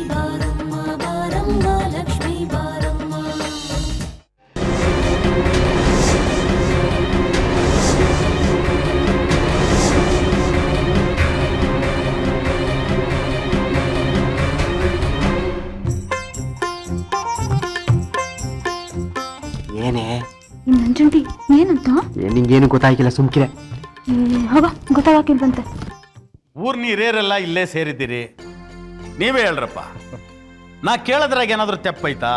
ಬಾರಮ್ಮ ಬಾರಮ್ಮ ಲಕ್ಷ್ಮೀ ಬಾರಮ್ಮ. ಏನೇ ನಂಜುಂಡಿ ಏನಂತ ನಿಂಗೇನು ಗೊತ್ತಾಗಿಲ್ಲ ಸುಮ್ಕಿರೆ ಹೋಗ ಗೊತ್ತಾಗಿಲ್ವಂತೆ. ಊರ್ನ ಹಿರಿಯರೆಲ್ಲ ಇಲ್ಲೇ ಸೇರಿದ್ದೀರಿ, ನೀವೇ ಹೇಳ್ರಪ್ಪ. ನಾ ಕೇಳದ್ರಾಗ ಏನಾದರೂ ತೆಪ್ಪೈತಾ?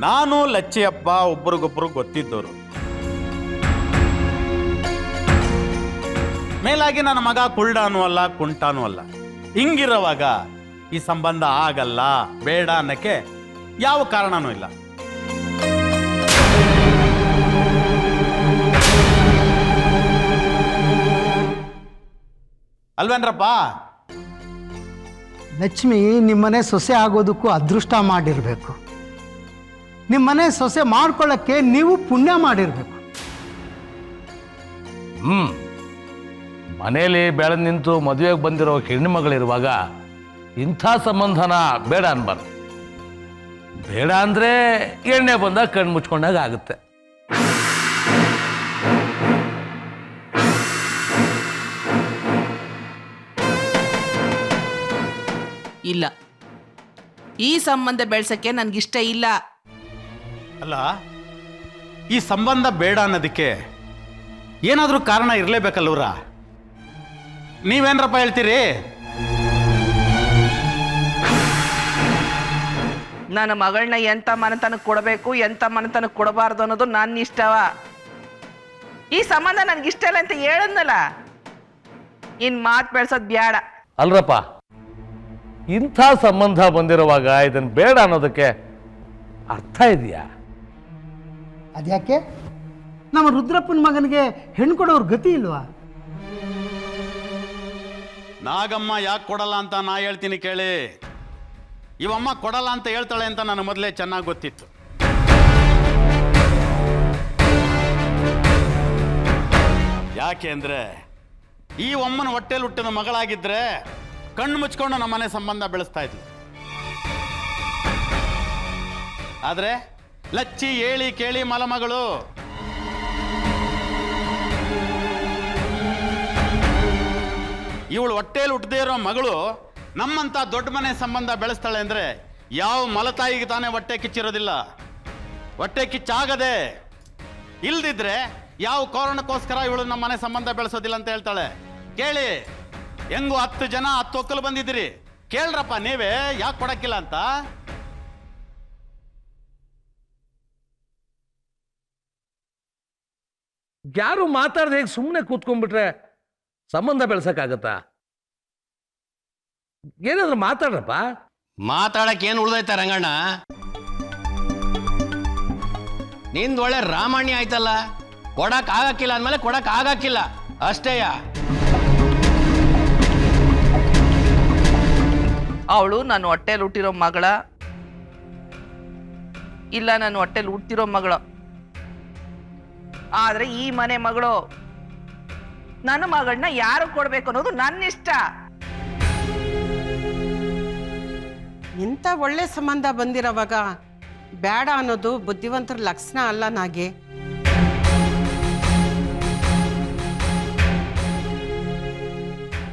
ನಾನು ಲಚ್ಚಿಯಪ್ಪ ಒಬ್ರಿಗೊಬ್ರು ಗೊತ್ತಿದ್ದವರು. ಮೇಲಾಗಿ ನನ್ನ ಮಗ ಕುಳ್ಡಾನು ಅಲ್ಲ ಕುಂಟಾನು ಅಲ್ಲ. ಹಿಂಗಿರೋವಾಗ ಈ ಸಂಬಂಧ ಆಗಲ್ಲ ಬೇಡ ಅನ್ನಕ್ಕೆ ಯಾವ ಕಾರಣನೂ ಇಲ್ಲ. ಅಲ್ವೇನ್ರಪ್ಪ? ಲಕ್ಷ್ಮಿ ನಿಮ್ಮನೆ ಸೊಸೆ ಆಗೋದಕ್ಕೂ ಅದೃಷ್ಟ ಮಾಡಿರಬೇಕು. ನಿಮ್ಮನೆ ಸೊಸೆ ಮಾಡ್ಕೊಳ್ಳೋಕ್ಕೆ ನೀವು ಪುಣ್ಯ ಮಾಡಿರಬೇಕು. ಮನೇಲಿ ಬೆಳೆದು ನಿಂತು ಮದುವೆಗೆ ಬಂದಿರೋ ಹೆಣ್ಣು ಮಗಳಿರುವಾಗ ಇಂಥ ಸಂಬಂಧನ ಬೇಡ ಅನ್ಬಾರ್ದು. ಬೇಡ ಅಂದರೆ ಎಣ್ಣೆ ಬಂದಾಗ ಕಣ್ಣು ಮುಚ್ಕೊಂಡಾಗ ಆಗುತ್ತೆ. ಇಲ್ಲ, ಈ ಸಂಬಂಧ ಬೆಳ್ಸಕ್ಕೆ ನನ್ಗಿಷ್ಟ ಇಲ್ಲ. ಅಲ್ಲ, ಈ ಸಂಬಂಧ ಬೇಡ ಅನ್ನೋದಕ್ಕೆ ಏನಾದರೂ ಕಾರಣ ಇರಲೇಬೇಕಲ್ವ್ರ? ನೀವೇನ್ರಪ್ಪ ಹೇಳ್ತೀರಿ? ನನ್ನ ಮಗಳನ್ನ ಎಂಥ ಮನೆತನಕ್ಕೆ ಕೊಡಬೇಕು ಎಂಥ ಮನೆತನಕ್ಕೆ ಕೊಡಬಾರ್ದು ಅನ್ನೋದು ನನ್ನ ಇಷ್ಟವ. ಈ ಸಂಬಂಧ ನನ್ಗಿಷ್ಟ ಇಲ್ಲ ಅಂತ ಹೇಳದ್ನಲ್ಲ, ಇನ್ ಮಾತು ಬೆಳ್ಸೋದು ಬೇಡ. ಅಲ್ರಪ್ಪ, ಇಂಥ ಸಂಬಂಧ ಬಂದಿರುವಾಗ ಇದನ್ನು ಬೇಡ ಅನ್ನೋದಕ್ಕೆ ಅರ್ಥ ಇದೆಯಾ? ಅದ್ಯಾಕೆ ನಮ್ಮ ರುದ್ರಪ್ಪನ ಮಗನಿಗೆ ಹೆಣ್ಣು ಕೊಡೋರು ಗತಿ ಇಲ್ವಾ? ನಾಗಮ್ಮ ಯಾಕೆ ಕೊಡಲ್ಲ ಅಂತ ನಾ ಹೇಳ್ತೀನಿ ಕೇಳಿ. ಇವಮ್ಮ ಕೊಡಲ್ಲ ಅಂತ ಹೇಳ್ತಾಳೆ ಅಂತ ನನಗೆ ಮೊದಲೇ ಚೆನ್ನಾಗಿ ಗೊತ್ತಿತ್ತು. ಯಾಕೆ ಅಂದ್ರೆ ಈ ಅಮ್ಮನ ಹೊಟ್ಟೆಲಿ ಹುಟ್ಟಿದ ಮಗಳಾಗಿದ್ರೆ ಕಣ್ಣು ಮುಚ್ಕೊಂಡು ನಮ್ಮನೆ ಸಂಬಂಧ ಬೆಳೆಸ್ತಾ ಇದ್ಲು. ಆದ್ರೆ ಲಚ್ಚಿ ಹೇಳಿ ಕೇಳಿ ಮಲಮಗಳು. ಇವಳು ಹೊಟ್ಟೆಯಲ್ಲಿ ಹುಟ್ಟದೇ ಇರೋ ಮಗಳು ನಮ್ಮಂತ ದೊಡ್ಡ ಮನೆ ಸಂಬಂಧ ಬೆಳೆಸ್ತಾಳೆ ಅಂದ್ರೆ ಯಾವ ಮಲತಾಯಿಗೆ ತಾನೇ ಹೊಟ್ಟೆ ಕಿಚ್ಚಿರೋದಿಲ್ಲ. ಹೊಟ್ಟೆ ಕಿಚ್ಚಾಗದೆ ಇಲ್ದಿದ್ರೆ ಯಾವ ಕಾರಣಕ್ಕೋಸ್ಕರ ಇವಳು ನಮ್ಮ ಮನೆ ಸಂಬಂಧ ಬೆಳೆಸೋದಿಲ್ಲ ಅಂತ ಹೇಳ್ತಾಳೆ. ಕೇಳಿ, ಹೆಂಗು 10 ಜನ 10 ಒಕ್ಕಲು ಬಂದಿದ್ದೀರಿ, ಕೇಳ್ರಪ್ಪ ನೀವೇ ಯಾಕೆ ಕೊಡಕ್ಕಿಲ್ಲ ಅಂತ. ಯಾರು ಮಾತಾಡ್ದೆ ಹೇಗೆ ಸುಮ್ಮನೆ ಕೂತ್ಕೊಂಡ್ಬಿಟ್ರೆ ಸಂಬಂಧ ಬೆಳೆಸಕ್ಕಾಗತ್ತಾ? ಏನಾದ್ರು ಮಾತಾಡ್ರಪ್ಪ. ಮಾತಾಡಕ್ಕೆ ಏನು ಉಳ್ದೈತ ರಂಗಣ್ಣ? ನಿಂದು ಒಳ್ಳೆ ರಾಮಾಯಣ ಆಯ್ತಲ್ಲ. ಕೊಡಕ್ ಆಗಕ್ಕಿಲ್ಲ ಅಂದಮೇಲೆ ಕೊಡಕ್ ಆಗಕ್ಕಿಲ್ಲ ಅಷ್ಟೇಯ. ಅವಳು ನನ್ನ ಹೊಟ್ಟೆಲಿ ಹುಟ್ಟಿರೋ ಮಗಳ ಇಲ್ಲ ನನ್ನ ಹೊಟ್ಟೆಲಿ ಹುಟ್ಟಿರೋ ಮಗಳು. ಆದ್ರೆ ಈ ಮನೆ ಮಗಳು. ನನ್ನ ಮಗಳನ್ನ ಯಾರು ಕೊಡ್ಬೇಕು ಅನ್ನೋದು ನನ್ನ ಇಷ್ಟ. ಇಂಥ ಒಳ್ಳೆ ಸಂಬಂಧ ಬಂದಿರೋವಾಗ ಬೇಡ ಅನ್ನೋದು ಬುದ್ಧಿವಂತರ ಲಕ್ಷಣ ಅಲ್ಲ. ನಾಗೆ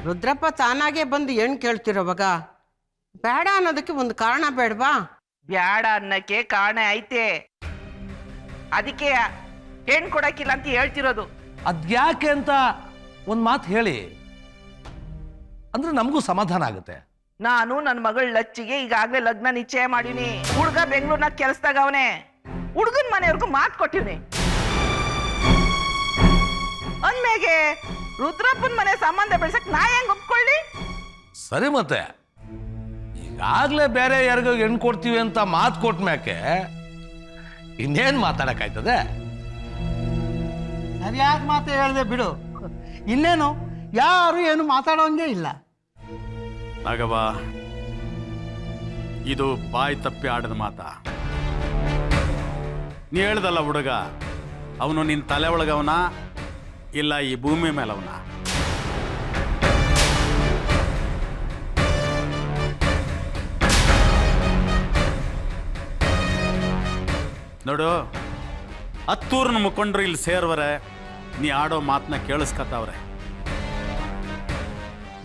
ರುದ್ರಪ್ಪ ತಾನಾಗೆ ಬಂದು ಹೆಣ್ಣು ಕೇಳ್ತಿರೋವಾಗ ಬೇಡ ಅನ್ನೋದಕ್ಕೆ ಒಂದು ಕಾರಣ ಬೇಡವಾ? ಬ್ಯಾಡ ಅನ್ನಕ್ಕೆ ಕಾರಣ ಐತೆ. ಅದಕ್ಕೆ ಹೆಣ್ಣು ಕೊಡಕ್ಕಿಲ್ಲ ಅಂತ ಹೇಳ್ತಿರೋದು. ಅದ್ಯಾಕೆ ಅಂತ ಒಂದು ಮಾತು ಹೇಳಿ ಅಂದ್ರೆ ನಮಗೂ ಸಮಾಧಾನ ಆಗುತ್ತೆ. ನಾನು ನನ್ನ ಮಗಳ ಲಚ್ಚಿಗೆ ಈಗಾಗಲೇ ಲಗ್ನ ನಿಶ್ಚಯ ಮಾಡೀನಿ. ಹುಡುಗ ಬೆಂಗಳೂರಿನಾಗ ಕೆಲಸದಾಗ ಅವನೇ. ಹುಡುಗನ ಮನೆಯವ್ರಿಗೂ ಮಾತು ಕೊಟ್ಟಿವ್ನಿ. ಅಂದ್ಮೇಗೆ ರುದ್ರಪ್ಪನ ಮನೆ ಸಂಬಂಧ ಬೆಳ್ಸಕ್ ನಾ ಹೆಂಗ್ ಒಪ್ಕೊಳ್ಳಿ? ಸರಿ, ಮತ್ತೆ ಈಗಾಗಲೇ ಬೇರೆ ಯಾರಿಗೂ ಹೆಣ್ಣು ಕೊಡ್ತೀವಿ ಅಂತ ಮಾತು ಕೊಟ್ಟ ಮ್ಯಾಕೆ ಇನ್ನೇನು ಮಾತಾಡಕ್ಕಾಯ್ತದೆ? ಸರಿಯಾದ ಮಾತು ಹೇಳಿದೆ ಬಿಡು. ಇನ್ನೇನು ಯಾರು ಏನು ಮಾತಾಡೋಂಗೆ ಇಲ್ಲ. ನಾಗವ, ಇದು ಬಾಯಿ ತಪ್ಪಿ ಆಡದ ಮಾತ. ನೀ ಹೇಳ್ದಲ್ಲ ಹುಡುಗ, ಅವನು ನಿನ್ನ ತಲೆ ಒಳಗವನ ಇಲ್ಲ ಈ ಭೂಮಿ ಮೇಲವನ? ನೋಡು, ಹತ್ತೂರ್ನ ಮುಖಂಡ್ರು ಇಲ್ಲಿ ಸೇರ್ವರೆ, ನೀ ಆಡೋ ಮಾತನ್ನ ಕೇಳಿಸ್ಕತ್ತವ್ರೆ.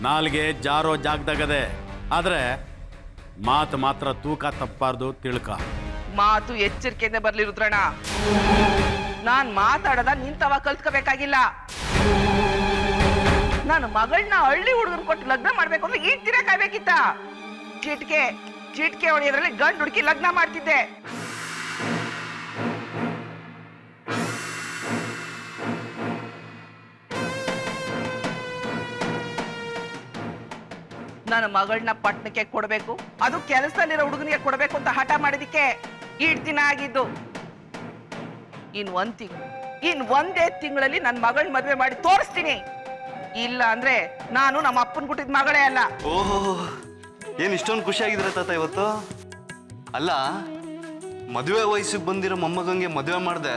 ನಾಲ್ಗೆ ಜಾರೋ ಜಾಗದಾಗದೆ, ಆದ್ರೆ ಮಾತು ಮಾತ್ರ ತೂಕ ತಪ್ಪಾರ್ದು ತಿಳ್ಕ. ಮಾತು ಎಚ್ಚರಿಕೆಯಿಂದ ಬರ್ಲಿ ರುದ್ರಣ್ಣ. ನಾನ್ ಮಾತಾಡದ ನಿಂತವ ಕಲ್ತ್ಕೋಬೇಕಾಗಿಲ್ಲ. ನಾನು ಮಗಳನ್ನ ಹಳ್ಳಿ ಹುಡುಗನ್ ಕೊಟ್ಟು ಲಗ್ನ ಮಾಡ್ಬೇಕು ಅಂದ್ರೆ ಈ ತೀರ ಕಾಯ್ಬೇಕಿತ್ತ. ಚಿಟ್ಕೆ ಹೊಡೆಯೋದ್ರಲ್ಲಿ ಗಂಡು ಹುಡುಕಿ ಲಗ್ನ ಮಾಡ್ತಿದ್ದೆ. ನನ್ನ ಮಗಳನ್ನ ಪಟ್ಟಣಕ್ಕೆ ಕೊಡ್ಬೇಕು, ಅದು ಕೆಲಸದಲ್ಲಿರೋ ಹುಡುಗನಿಗೆ ಕೊಡ್ಬೇಕು ಅಂತ ಹಠ ಮಾಡಿದಕ್ಕೆ ಇಷ್ಟು ದಿನ ಆಗಿದ್ದು. ಒಂದೇ ತಿಂಗಳಲ್ಲಿ ನನ್ನ ಮಗಳನ್ನ ಮದುವೆ ಮಾಡಿ ತೋರಿಸ್ತೀನಿ. ಇಲ್ಲ ಅಂದ್ರೆ ನಾನು ನಮ್ಮ ಅಪ್ಪನ್ ಕೊಟ್ಟಿದ್ ಮಗಳೇ ಅಲ್ಲ. ಓಹೋ, ಏನ್ ಇಷ್ಟೊಂದು ಖುಷಿಯಾಗಿದ್ರೆ ತಾತ ಇವತ್ತು? ಅಲ್ಲ, ಮದುವೆ ವಯಸ್ಸಿಗೆ ಬಂದಿರೋ ಮೊಮ್ಮಗಂಗೆ ಮದುವೆ ಮಾಡ್ದೆ,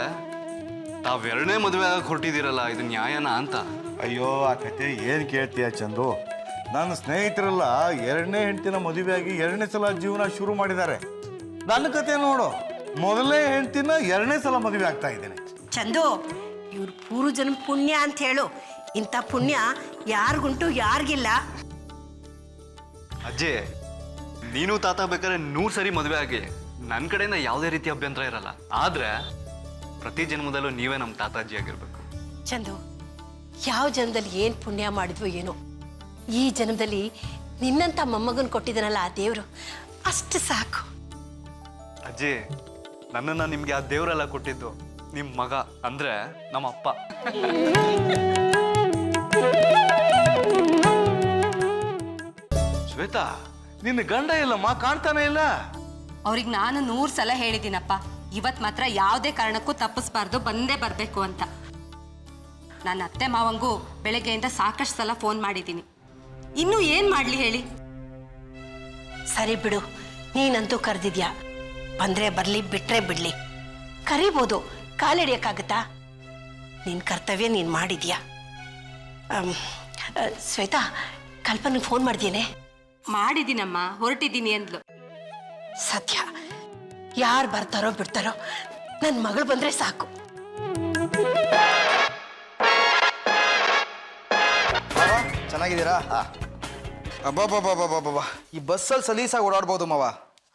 ತಾವೆರಡನೇ ಮದುವೆ ಆಗ ಹೊರಟಿದ್ದೀರಲ್ಲ, ಇದು ನ್ಯಾಯನಾ ಅಂತ. ಅಯ್ಯೋ, ಆ ಕತೆ ಏನು ಕೇಳ್ತೀಯ ಚಂದು? ನನ್ನ ಸ್ನೇಹಿತರೆಲ್ಲ ಎರಡನೇ ಹೆಂಡತಿನ ಮದುವೆಯಾಗಿ ಎರಡನೇ ಸಲ ಜೀವನ ಶುರು ಮಾಡಿದ್ದಾರೆ. ನನ್ನ ಕತೆ ನೋಡು, ಮೊದಲನೇ ಹೆಂಡತಿನ ಎರಡನೇ ಸಲ ಮದುವೆ ಆಗ್ತಾ ಇದ್ದೇನೆ. ಚಂದು, ಇವ್ರ ಪೂರ್ವ ಜನ್ಮ ಪುಣ್ಯ ಅಂತ ಹೇಳು. ಇಂಥ ಪುಣ್ಯ ಯಾರಿಗುಂಟು ಯಾರಿಗಿಲ್ಲ. ಅಜ್ಜಿ, ನೀನು ತಾತ ಬೇಕಾದ್ರೆ 100 ಸರಿ ಮದುವೆ ಆಗಿ ನನ್ನ ಕಡೆಯಿಂದ ಯಾವುದೇ ರೀತಿ ಅಭ್ಯಂತರ ಇರಲ್ಲ. ಆದ್ರೆ ಪ್ರತಿ ಜನ್ಮದಲ್ಲೂ ನೀವೇ ನಮ್ಮ ತಾತಾಜಿ ಆಗಿರ್ಬೇಕು. ಚಂದು, ಯಾವ ಜನ್ಮದಲ್ಲಿ ಏನು ಪುಣ್ಯ ಮಾಡಿದ್ವು ಏನೋ, ಈ ಜನ್ಮದಲ್ಲಿ ನಿನ್ನಂಥ ಮೊಮ್ಮಗನ್ ಕೊಟ್ಟಿದ್ದಾನಲ್ಲ ಆ ದೇವರು, ಅಷ್ಟು ಸಾಕು. ಅಜ್ಜಿ, ನನ್ನನ್ನು ನಿಮಗೆ ಆ ದೇವರೆಲ್ಲ ಕೊಟ್ಟಿದ್ದು ನಿಮ್ಮ ಮಗ ಅಂದ್ರೆ ನಮ್ಮ ಅಪ್ಪ. ಶ್ವೇತಾ, ನಿನ್ನ ಗಂಡ ಇಲ್ಲಮ್ಮ, ಕಾಣ್ತಾನೆ ಇಲ್ಲ. ಅವ್ರಿಗೆ ನಾನು 100 ಸಲ ಹೇಳಿದ್ದೀನಪ್ಪ, ಇವತ್ತು ಮಾತ್ರ ಯಾವುದೇ ಕಾರಣಕ್ಕೂ ತಪ್ಪಿಸ್ಬಾರ್ದು, ಬಂದೇ ಬರಬೇಕು ಅಂತ. ನನ್ನ ಅತ್ತೆ ಮಾವಂಗೂ ಬೆಳಗ್ಗೆಯಿಂದ ಸಾಕಷ್ಟು ಸಲ ಫೋನ್ ಮಾಡಿದ್ದೀನಿ. ಇನ್ನೂ ಏನು ಮಾಡಲಿ ಹೇಳಿ? ಸರಿ ಬಿಡು, ನೀನಂತೂ ಕರೆದಿದ್ಯಾ. ಬಂದ್ರೆ ಬರಲಿ, ಬಿಟ್ರೆ ಬಿಡ್ಲಿ. ಕರಿಬೋದು, ಕಾಲಿಡಿಯಕ್ಕಾಗತ್ತಾ? ನಿನ್ನ ಕರ್ತವ್ಯ ನೀನು ಮಾಡಿದ್ಯಾ. ಶ್ವೇತಾ, ಕಲ್ಪನೆಗೆ ಫೋನ್ ಮಾಡ್ದೇನೆ? ಮಾಡಿದ್ದೀನಮ್ಮ, ಹೊರಟಿದ್ದೀನಿ ಅಂದ್ಲು. ಸತ್ಯ, ಯಾರು ಬರ್ತಾರೋ ಬಿಡ್ತಾರೋ, ನನ್ನ ಮಗಳು ಬಂದ್ರೆ ಸಾಕು. ಚೆನ್ನಾಗಿದ್ದೀರಾ? ಅಬ್ಬಬ್ಬಬ್ಬಬ್ಬಬ್ಬ, ಈ ಬಸ್ಸಲ್ಲಿ ಸಲೀಸಾಗಿ ಓಡಾಡ್ಬೋದು ಮಾವ,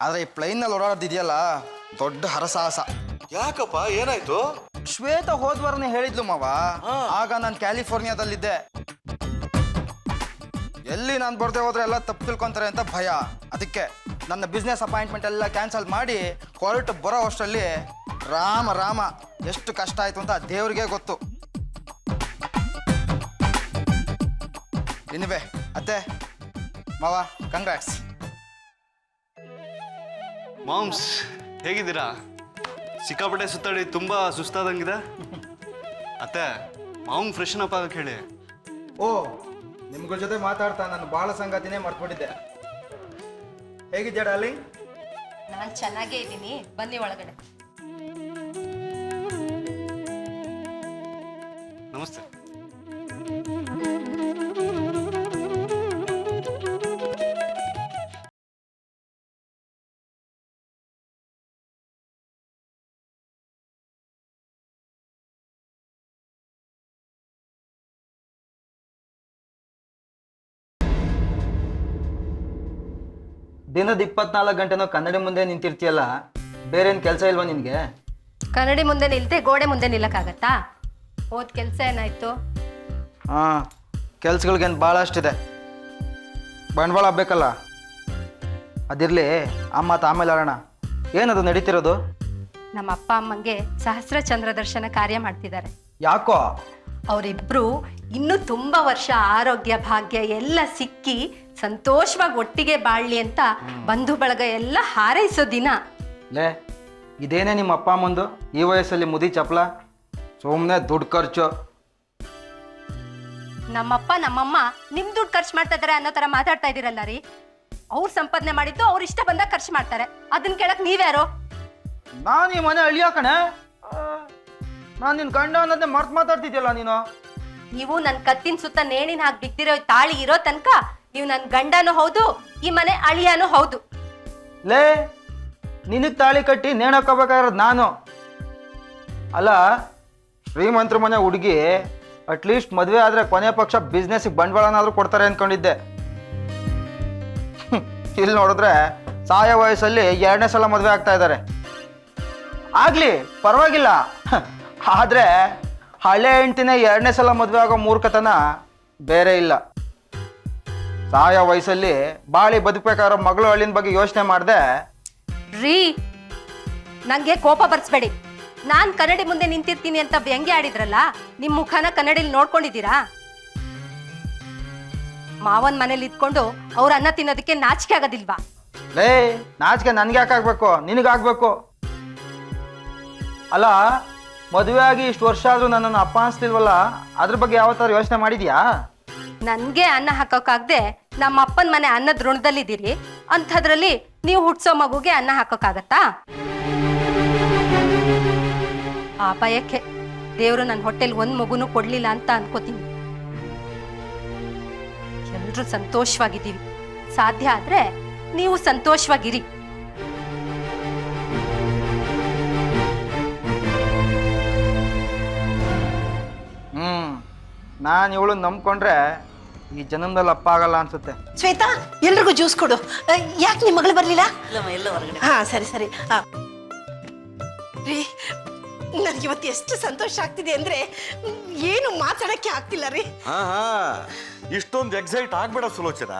ಆದರೆ ಈ ಪ್ಲೈನ್ನಲ್ಲಿ ಓಡಾಡೋದಿದೆಯಲ್ಲ, ದೊಡ್ಡ ಹರಸಾಹಸ. ಯಾಕಪ್ಪ, ಏನಾಯ್ತು? ಶ್ವೇತಾ ಹೋದ್ವಾರನೇ ಹೇಳಿದ್ಲು ಮಾವ, ಆಗ ನಾನು ಕ್ಯಾಲಿಫೋರ್ನಿಯಾದಲ್ಲಿದ್ದೆ. ಎಲ್ಲಿ ನಾನು ಬರ್ದೆ ಹೋದ್ರೆ ಎಲ್ಲ ತಪ್ಪು ತಿಳ್ಕೊಂತಾರೆ ಅಂತ ಭಯ. ಅದಕ್ಕೆ ನನ್ನ ಬಿಸ್ನೆಸ್ ಅಪಾಯಿಂಟ್ಮೆಂಟ್ ಎಲ್ಲ ಕ್ಯಾನ್ಸಲ್ ಮಾಡಿ ಹೊರಟು ಬರೋ ಅಷ್ಟರಲ್ಲಿ ರಾಮ ರಾಮ ಎಷ್ಟು ಕಷ್ಟ ಆಯ್ತು ಅಂತ ದೇವ್ರಿಗೆ ಗೊತ್ತು. ಇನ್ನಿವೆ ಅತ್ತೆ ಮಾವ, ಕಂಗ್ರಾಟ್ಸ್. ಮಾಮ್ಸ್, ಹೇಗಿದ್ದೀರಾ? ಸಿಕ್ಕಾಪಟ್ಟೆ ಸುತ್ತಾಡಿ ತುಂಬಾ ಸುಸ್ತಾದಂಗಿದೆ. ಅತ್ತೆ, ಮಾವಂಗ್ ಫ್ರೆಶನ್ ಅಪ್ ಆಗಕ್ಕೆ ಹೇಳಿ. ಓ, ನಿಮ್ಗಳ ಜೊತೆ ಮಾತಾಡ್ತಾ ನಾನು ಭಾಳ ಸಂಗತಿನೇ ಮರ್ತ್ಬಿಟ್ಟಿದ್ದೆ. ಹೇಗಿದ್ಯಾ ಡಾರ್ಲಿಂಗ್? ನಾನು ಚೆನ್ನಾಗೇ ಇದ್ದೀನಿ, ಬನ್ನಿ ಒಳಗಡೆ. ನಮಸ್ತೆ. ದಿನದ 24 ಗಂಟೆನೂ ಕನ್ನಡಿ ಮುಂದೆ ನಿಂತಿರ್ತೀಯಲ್ಲ, ಬೇರೇನು ಕೆಲಸ ಇಲ್ವಾ ನಿನಗೆ? ಕನ್ನಡಿ ಮುಂದೆ ನಿಲ್ತೆ ಗೋಡೆ ಮುಂದೆ ನಿಲ್ಲಕ್ಕಾಗತ್ತಾ? ಹೋದ್ ಕೆಲಸ ಏನಾಯ್ತು? ಹಾಂ, ಕೆಲ್ಸಗಳ್ಗೇನು ಭಾಳಷ್ಟಿದೆ, ಬಂಡವಾಳ ಆಗ್ಬೇಕಲ್ಲ. ಅದಿರಲಿ, ಆ ಮಾತು ಆಮೇಲೆ ಆಡೋಣ. ಏನದು ನಡೀತಿರೋದು? ನಮ್ಮ ಅಪ್ಪ ಅಮ್ಮಂಗೆ ಸಹಸ್ರ ಚಂದ್ರ ದರ್ಶನ ಕಾರ್ಯ ಮಾಡ್ತಿದ್ದಾರೆ. ಯಾಕೋ? ಅವರಿಬ್ರು ಇನ್ನೂ ತುಂಬಾ ವರ್ಷ ಆರೋಗ್ಯ ಭಾಗ್ಯ ಎಲ್ಲ ಸಿಕ್ಕಿ ಸಂತೋಷವಾಗಿ ಒಟ್ಟಿಗೆ ಬಾಳ್ಲಿ ಅಂತ ಬಂಧು ಬಳಗ ಎಲ್ಲ ಹಾರೈಸೋ ದಿನ. ಲೇ, ಇದೇನೇ ನಿಮ್ಮ ಅಪ್ಪ ಅಮ್ಮಂದು ಈ ವಯಸ್ಸಲ್ಲಿ ಮುದಿ ಚಪ್ಪಲ? ಸುಮ್ಮನೆ ದುಡ್ಡು ಖರ್ಚು. ನಮ್ಮಪ್ಪ ನಮ್ಮಮ್ಮ ನಿಮ್ ದುಡ್ಡು ಖರ್ಚು ಮಾಡ್ತಾ ಇದಾರೆ ಅನ್ನೋ ತರ ಮಾತಾಡ್ತಾ ಇದೀರಲ್ಲ ರೀ. ಅವ್ರು ಸಂಪಾದನೆ ಮಾಡಿದ್ದು ಅವ್ರು ಇಷ್ಟ ಬಂದಾಗ ಖರ್ಚು ಮಾಡ್ತಾರೆ, ಅದನ್ನ ಕೇಳಕ್ ನೀವ್ಯಾರೋ? ನಾನು ಈ ಮನೆ ಅಳಿಯ ಕಣೆ. ನಾನು ನಿನ್ನ ಗಂಡ ಅನ್ನೋದೇ ಮರ್ತು ಮಾತಾಡ್ತಿದ್ಯಲ್ಲ ನೀನು. ನೀವು ನನ್ನ ಕತ್ತಿನ ಸುತ್ತ ನೇಣಿನ ಹಾಕಿ ಬಿಟ್ಟಿರೋ ತಾಳಿ ಇರೋ ತನಕ ನೀವು ನನ್ನ ಗಂಡನೂ ಹೌದು, ಈ ಮನೆ ಅಳಿಯಾನೂ ಹೌದು. ಲೇ, ನಿನಗೆ ತಾಳಿ ಕಟ್ಟಿ ನೇಣಾಕೋಬೇಕಾಗಿರೋದು ನಾನು, ಅಲ್ಲ ಶ್ರೀಮಂತರ ಮನೆ ಹುಡುಗಿ ಅಟ್ಲೀಸ್ಟ್ ಮದುವೆ ಆದ್ರೆ ಕೊನೆ ಪಕ್ಷ ಬಿಸ್ನೆಸ್ಗೆ ಬಂಡವಾಳನಾದ್ರೂ ಕೊಡ್ತಾರೆ ಅಂದ್ಕೊಂಡಿದ್ದೆ. ಇಲ್ಲಿ ನೋಡಿದ್ರೆ ಸಾಯೋ ವಯಸ್ಸಲ್ಲಿ 2ನೇ ಸಲ ಮದುವೆ ಆಗ್ತಾ ಇದ್ದಾರೆ. ಆಗ್ಲಿ ಪರವಾಗಿಲ್ಲ, ಆದ್ರೆ ಹಳೆ ಹೆಂಡ್ತಿನೇ 2ನೇ ಸಲ ಮದುವೆ ಆಗೋ ಮೂರ್ಖತನ ಬೇರೆ ಇಲ್ಲ. ಸಾಯೋ ವಯಸ್ಸಲ್ಲಿ ಬಾಳಿ ಬದುಕಬೇಕಾಗಿರೋ ಮಗಳು ಹಳ್ಳಿನ ಬಗ್ಗೆ ಯೋಚನೆ ಮಾಡಿದೆ. ರೀ, ನಂಗೆ ಕೋಪ ಬರ್ಸ್ಬೇಡಿ. ನಾನ್ ಕನ್ನಡಿ ಮುಂದೆ ನಿಂತಿರ್ತೀನಿ ಅಂತ ವ್ಯಂಗ್ಯ ಆಡಿದ್ರಲ್ಲ, ನಿಮ್ ಮುಖನ ಕನ್ನಡಿಲಿ ನೋಡ್ಕೊಂಡಿದ್ದೀರಾ? ಮಾವನ್ ಮನೇಲಿ ಇದ್ಕೊಂಡು ಅವ್ರ ಅನ್ನ ತಿನ್ನೋದಕ್ಕೆ ನಾಚಿಕೆ ಆಗೋದಿಲ್ವಾ? ಲೇ, ನಾಚಿಕೆ ನನ್ಗೆ ಯಾಕಾಗ್ಬೇಕು, ನಿನಗಾಗ್ಬೇಕು. ಅಲ್ಲ, ಮದುವೆ ಆಗಿ ಇಷ್ಟು ವರ್ಷ ಆದ್ರೂ ನನ್ನನ್ನು ಅಪ್ಪ ಅನ್ಸ್ತಿಲ್ವಲ್ಲ, ಅದ್ರ ಬಗ್ಗೆ ಯಾವತ್ತಾದ್ರು ಯೋಚನೆ ಮಾಡಿದ್ಯಾ? ನನ್ಗೆ ಅನ್ನ ಹಾಕೋಕಾಗ್ದೆ ನಮ್ಮ ಅಪ್ಪನ ಮನೆ ಅನ್ನದ ಋಣದಲ್ಲಿದ್ದೀರಿ, ಅಂಥದ್ರಲ್ಲಿ ನೀವು ಹುಟ್ಸೋ ಮಗುಗೆ ಅನ್ನ ಹಾಕೋಕ್ಕಾಗತ್ತಾ? ಆ ಭಯಕ್ಕೆ ದೇವ್ರು ನನ್ನ ಹೊಟ್ಟೆಲ್ ಒಂದ್ ಮಗುನು ಕೊಡ್ಲಿಲ್ಲ ಅಂತ ಅನ್ಕೋತೀನಿ. ಎಲ್ರೂ ಸಂತೋಷವಾಗಿದ್ದೀವಿ, ಸಾಧ್ಯ ಆದ್ರೆ ನೀವು ಸಂತೋಷವಾಗಿರಿ. ನಾನು ಇವಳು ನಂಬ್ಕೊಂಡ್ರೆ ಈ ಜನ್ಮದಲ್ಲಿ ಅಪ್ಪ ಆಗಲ್ಲ ಅನ್ಸುತ್ತೆ. ಶ್ವೇತಾ, ಎಲ್ರಿಗೂ ಜ್ಯೂಸ್ ಕೊಡು. ಯಾಕೆ ನಿಮ್ಮ ಮಗಳು ಬರ್ಲಿಲ್ಲ? ಹಾ, ಸರಿ ಸರಿ. ರೀ, ನನಗೆ ಇವತ್ತು ಎಷ್ಟು ಸಂತೋಷ ಆಗ್ತಿದೆ ಅಂದ್ರೆ ಏನು ಮಾತಾಡಕ್ಕೆ ಆಗ್ತಿಲ್ಲ ರೀ. ಹಾ, ಇಷ್ಟೊಂದು ಎಕ್ಸೈಟ್ ಆಗ್ಬೇಡ ಸುಲೋಚನ.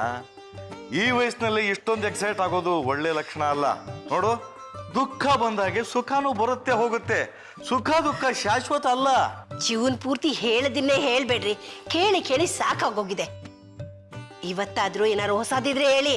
ಈ ವಯಸ್ಸಿನಲ್ಲಿ ಇಷ್ಟೊಂದು ಎಕ್ಸೈಟ್ ಆಗೋದು ಒಳ್ಳೆ ಲಕ್ಷಣ ಅಲ್ಲ. ನೋಡು, ದುಃಖ ಬಂದಾಗೆ ಸುಖನೂ ಬರುತ್ತೆ ಹೋಗುತ್ತೆ. ಸುಖ ದುಃಖ ಶಾಶ್ವತ ಅಲ್ಲ. ಜೀವನ್ ಪೂರ್ತಿ ಹೇಳದಿನ್ನೇ ಹೇಳ್ಬೇಡ್ರಿ, ಕೇಳಿ ಕೇಳಿ ಸಾಕಾಗೋಗಿದೆ. ಇವತ್ತಾದ್ರೂ ಏನಾರು ಹೊಸದಿದ್ರೆ ಹೇಳಿ.